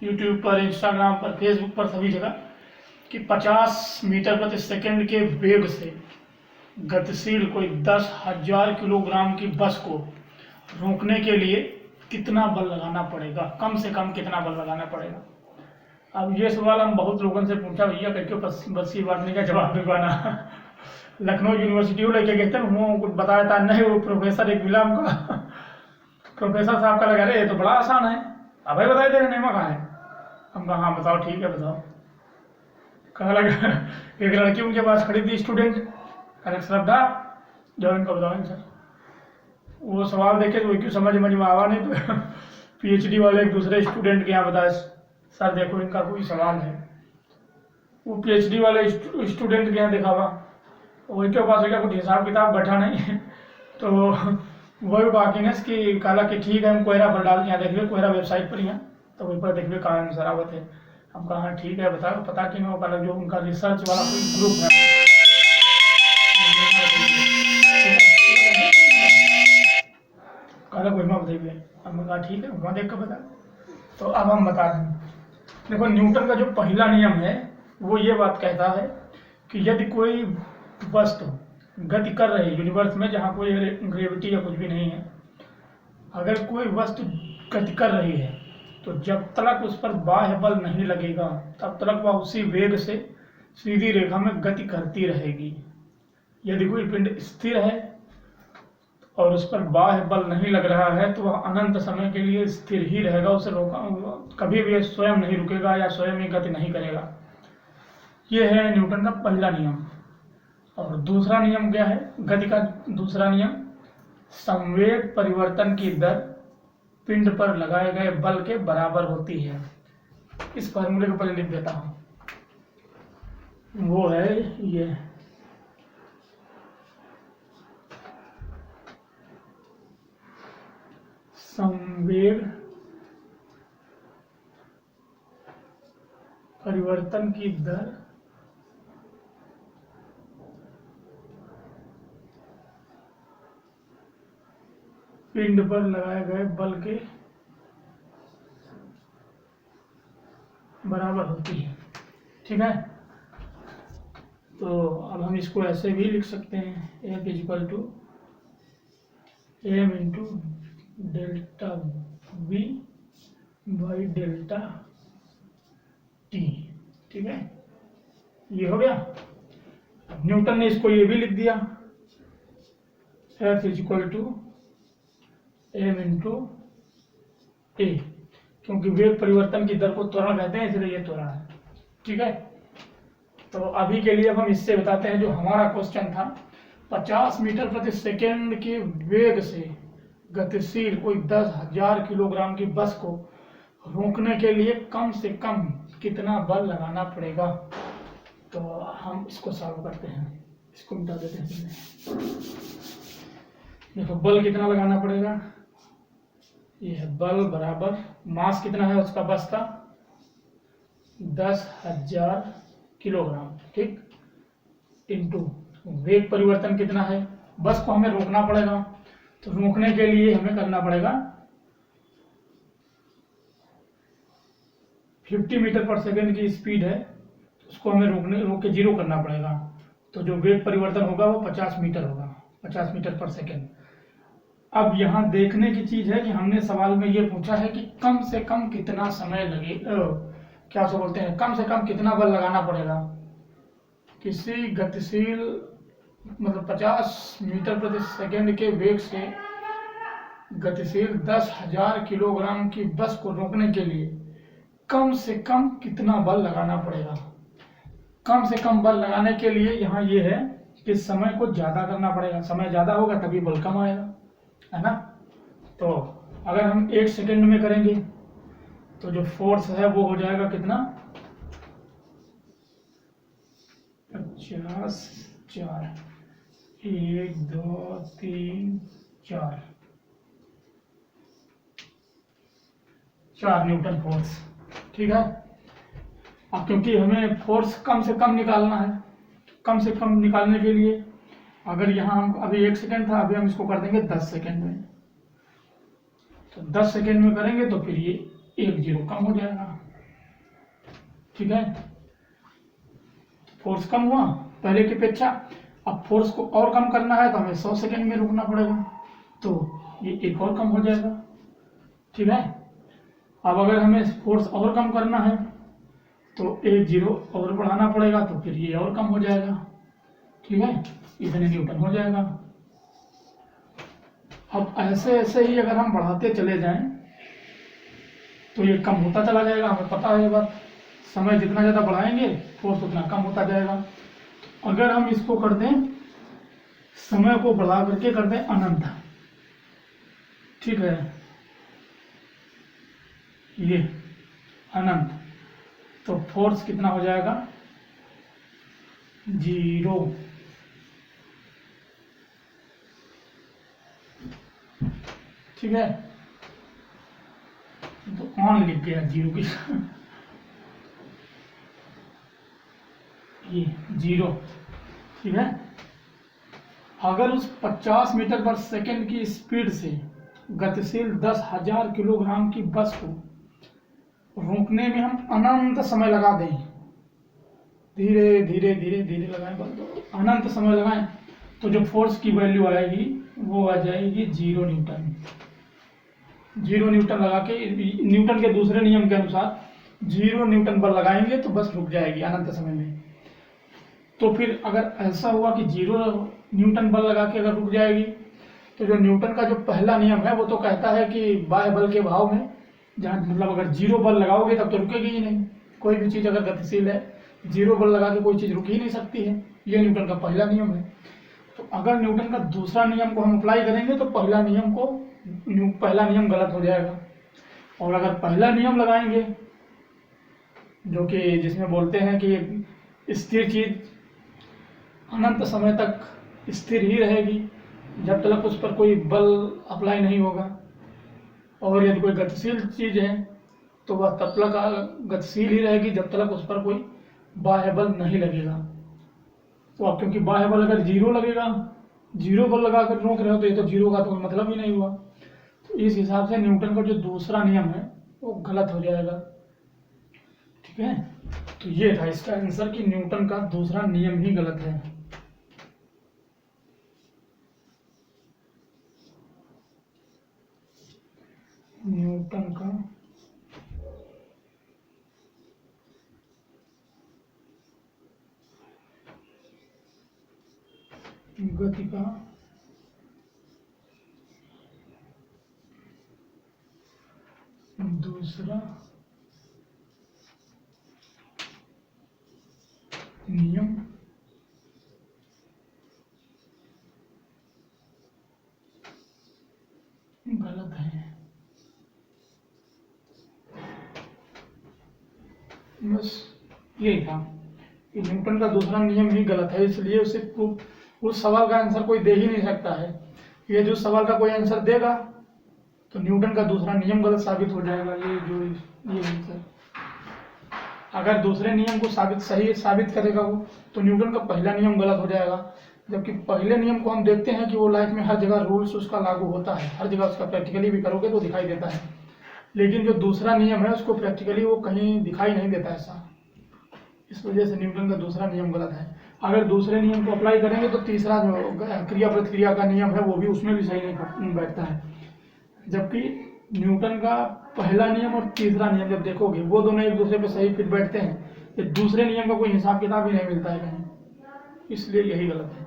YouTube पर, Instagram पर, Facebook पर, सभी जगह कि 50 मीटर प्रति सेकंड के वेग से गतिशील कोई 10,000 किलोग्राम की बस को रोकने के लिए कितना बल लगाना पड़ेगा, कम से कम कितना बल लगाना पड़ेगा। अब ये सवाल हम बहुत लोगों से पूछा, भैया करके बस की बात नहीं का जवाब दे पाना। लखनऊ यूनिवर्सिटी लेके गए थे, वो कुछ बताया था नहीं, वो प्रोफेसर एक मिला हमको। प्रोफेसर साहब का लगा रहे ये तो बड़ा आसान है, अब भाई बताए तेरे नेमा कहाँ है। हम कहा हाँ बताओ, ठीक है बताओ। कहा लगा एक लड़की उनके पास खड़ी थी, स्टूडेंट, अरे श्रद्धा जो इनको बताओ सर। वो सवाल देखे तो क्यों समझ में आवा नहीं, तो पीएचडी वाले एक दूसरे स्टूडेंट के यहाँ बताए सर देखो इनका कोई सवाल है। वो पीएचडी वाले स्टूडेंट के यहाँ दिखावा, वही के पास क्या कुछ हिसाब किताब बैठा नहीं। तो वही बाकी ने कि कहा कि ठीक है हम कोयरा पर डाल के यहाँ देखिए, कोयरा वेबसाइट पर ही है तो वहीं पर देखिए कहाँ आंसर आवत है। हम कहा हाँ ठीक है बताओ, पता कि मैं कहा जो उनका रिसर्च वाला कोई ग्रुप है, कहा वही में बताइए। हमने कहा ठीक है वहाँ देख कर बता। तो अब हम बता दें, देखो न्यूटन का जो पहला नियम है वो ये बात कहता है कि यदि कोई वस्तु गति कर रही है यूनिवर्स में, जहाँ कोई ग्रेविटी या कुछ भी नहीं है, अगर कोई वस्तु गति कर रही है तो जब तक उस पर बाह्य बल नहीं लगेगा तब तक वह उसी वेग से सीधी रेखा में गति करती रहेगी। यदि कोई पिंड स्थिर है और उस पर बाह्य बल नहीं लग रहा है तो वह अनंत समय के लिए स्थिर ही रहेगा, उसे रोका कभी भी स्वयं नहीं रुकेगा या स्वयं ही गति नहीं करेगा। ये है न्यूटन का पहला नियम। और दूसरा नियम क्या है गति का? दूसरा नियम, संवेग परिवर्तन की दर पिंड पर लगाए गए बल के बराबर होती है। इस फार्मूले को पहले लिख देता हूं, वो है ये, संवेग परिवर्तन की दर पिंड पर लगाए गए बल के बराबर होती है। ठीक है, तो अब हम इसको ऐसे भी लिख सकते हैं, F equal to m into delta v by delta t। ठीक है, ये हो गया। न्यूटन ने इसको ये भी लिख दिया, F equal to m into a, क्योंकि वेग परिवर्तन की दर को त्वरण कहते हैं इसलिए ये त्वरण है। ठीक है, तो अभी के लिए अब हम इससे बताते हैं जो हमारा क्वेश्चन था, 50 मीटर प्रति सेकेंड के वेग से गतिशील कोई 10,000 किलोग्राम की बस को रोकने के लिए कम से कम कितना बल लगाना पड़ेगा। तो हम इसको सॉल्व करते हैं, इसको मिटा देते हैं। देखो बल कितना लगाना पड़ेगा, ये है बल बराबर मास कितना है उसका बस का 10,000 किलोग्राम, ठीक, इंटू वेग परिवर्तन कितना है, बस को हमें रोकना पड़ेगा, तो रोकने के लिए हमें करना पड़ेगा 50 मीटर पर सेकेंड की स्पीड है, उसको हमें रोक के जीरो करना पड़ेगा। तो जो वेग परिवर्तन होगा वो 50 मीटर होगा, 50 मीटर पर सेकेंड। अब यहाँ देखने की चीज है कि हमने सवाल में ये पूछा है कि कम से कम कितना समय लगे, क्या सो बोलते हैं, कम से कम कितना बल लगाना पड़ेगा किसी गतिशील मतलब 50 मीटर प्रति सेकेंड के वेग से गतिशील 10,000 किलोग्राम की बस को रोकने के लिए कम से कम कितना बल लगाना पड़ेगा। कम से कम बल लगाने के लिए यहाँ ये है कि समय को ज्यादा करना पड़ेगा, समय ज्यादा होगा तभी बल कम आएगा, है ना। तो अगर हम 1 सेकेंड में करेंगे तो जो फोर्स है वो हो जाएगा कितना, 50 4 1 2 3 4 न्यूटन फोर्स। ठीक है, अब क्योंकि हमें फोर्स कम से कम निकालना है, कम से कम निकालने के लिए अगर यहाँ हम अभी 1 सेकेंड था, अभी हम इसको कर देंगे 10 सेकेंड में। तो 10 सेकेंड में करेंगे तो फिर ये 1 0 कम हो जाएगा, ठीक है, फोर्स कम हुआ पहले की अपेक्षा। अब फोर्स को और कम करना है तो हमें 100 सेकेंड में रुकना पड़ेगा, तो ये एक और कम हो जाएगा। ठीक है, अब अगर हमें फोर्स और कम करना है तो एक जीरो और बढ़ाना पड़ेगा, तो फिर ये और कम हो जाएगा। ठीक है, इतने न्यूटन हो जाएगा। अब ऐसे ऐसे ही अगर हम बढ़ाते चले जाएं तो ये कम होता चला जाएगा, हमें पता है ये बात। समय जितना ज़्यादा बढ़ाएंगे फोर्स उतना कम होता जाएगा। तो अगर हम इसको कर दें, समय को बढ़ा करके कर दें अनंत, ठीक है, ये अनंत, तो फोर्स कितना हो जाएगा, 0। ठीक है, तो ऑन लिख गया 0 की ये 0। ठीक है, अगर उस 50 मीटर पर सेकंड की स्पीड से गतिशील 10,000 किलोग्राम की बस को रोकने में हम अनंत समय लगा दें, धीरे धीरे धीरे धीरे लगाएं, अनंत समय लगाएं, तो जो फोर्स की वैल्यू आएगी वो आ जाएगी 0 न्यूटन। 0 न्यूटन लगा के, न्यूटन के दूसरे नियम के अनुसार 0 न्यूटन बल लगाएंगे तो बस रुक जाएगी अनंत समय में। तो फिर अगर ऐसा हुआ कि 0 न्यूटन बल लगा के अगर रुक जाएगी, तो जो न्यूटन का जो पहला नियम है वो तो कहता है कि बाह्य बल के भाव में, जहाँ मतलब अगर 0 बल लगाओगे तब तो रुकेगी ही नहीं। कोई भी चीज़ अगर गतिशील है, 0 बल लगा के कोई चीज़ रुक ही नहीं सकती है, ये न्यूटन का पहला नियम है। तो अगर न्यूटन का दूसरा नियम को हम अप्लाई करेंगे तो पहला नियम गलत हो जाएगा। और अगर पहला नियम लगाएंगे, जो कि जिसमें बोलते हैं कि स्थिर चीज अनंत समय तक स्थिर ही रहेगी जब तक उस पर कोई बल अप्लाई नहीं होगा, और यदि कोई गतिशील चीज है तो वह तब तक गतिशील ही रहेगी जब तक उस पर कोई बाह्य बल नहीं लगेगा। तो अब क्योंकि बाह्य बल अगर 0 लगेगा, 0 बल लगा कर रोक रहे हो, तो ये तो 0 का तो कोई मतलब ही नहीं हुआ। तो इस हिसाब से न्यूटन का जो दूसरा नियम है वो गलत हो जाएगा। ठीक है, तो ये था इसका आंसर कि न्यूटन का दूसरा नियम ही गलत है। न्यूटन का गति का दूसरा नियम गलत है। बस यही था कि न्यूटन का दूसरा नियम ही गलत है, इसलिए उसे उस सवाल का आंसर कोई दे ही नहीं सकता है। ये जो सवाल का कोई आंसर देगा तो न्यूटन का दूसरा नियम गलत साबित हो जाएगा। ये आंसर अगर दूसरे नियम को सही साबित करेगा वो, तो न्यूटन का पहला नियम गलत हो जाएगा। जबकि पहले नियम को हम देखते हैं कि वो लाइफ में हर जगह रूल्स उसका लागू होता है, हर जगह उसका प्रैक्टिकली भी करोगे तो दिखाई देता है। लेकिन जो दूसरा नियम है उसको प्रैक्टिकली वो कहीं दिखाई नहीं देता ऐसा। इस वजह से न्यूटन का दूसरा नियम गलत है। अगर दूसरे नियम को अप्लाई करेंगे तो तीसरा जो क्रिया प्रतिक्रिया का नियम है वो भी उसमें भी सही नहीं बैठता है। जबकि न्यूटन का पहला नियम और तीसरा नियम जब देखोगे वो दोनों एक दूसरे पे सही फिट बैठते हैं। ये दूसरे नियम का कोई हिसाब किताब ही नहीं मिलता है कहीं, इसलिए यही गलत है।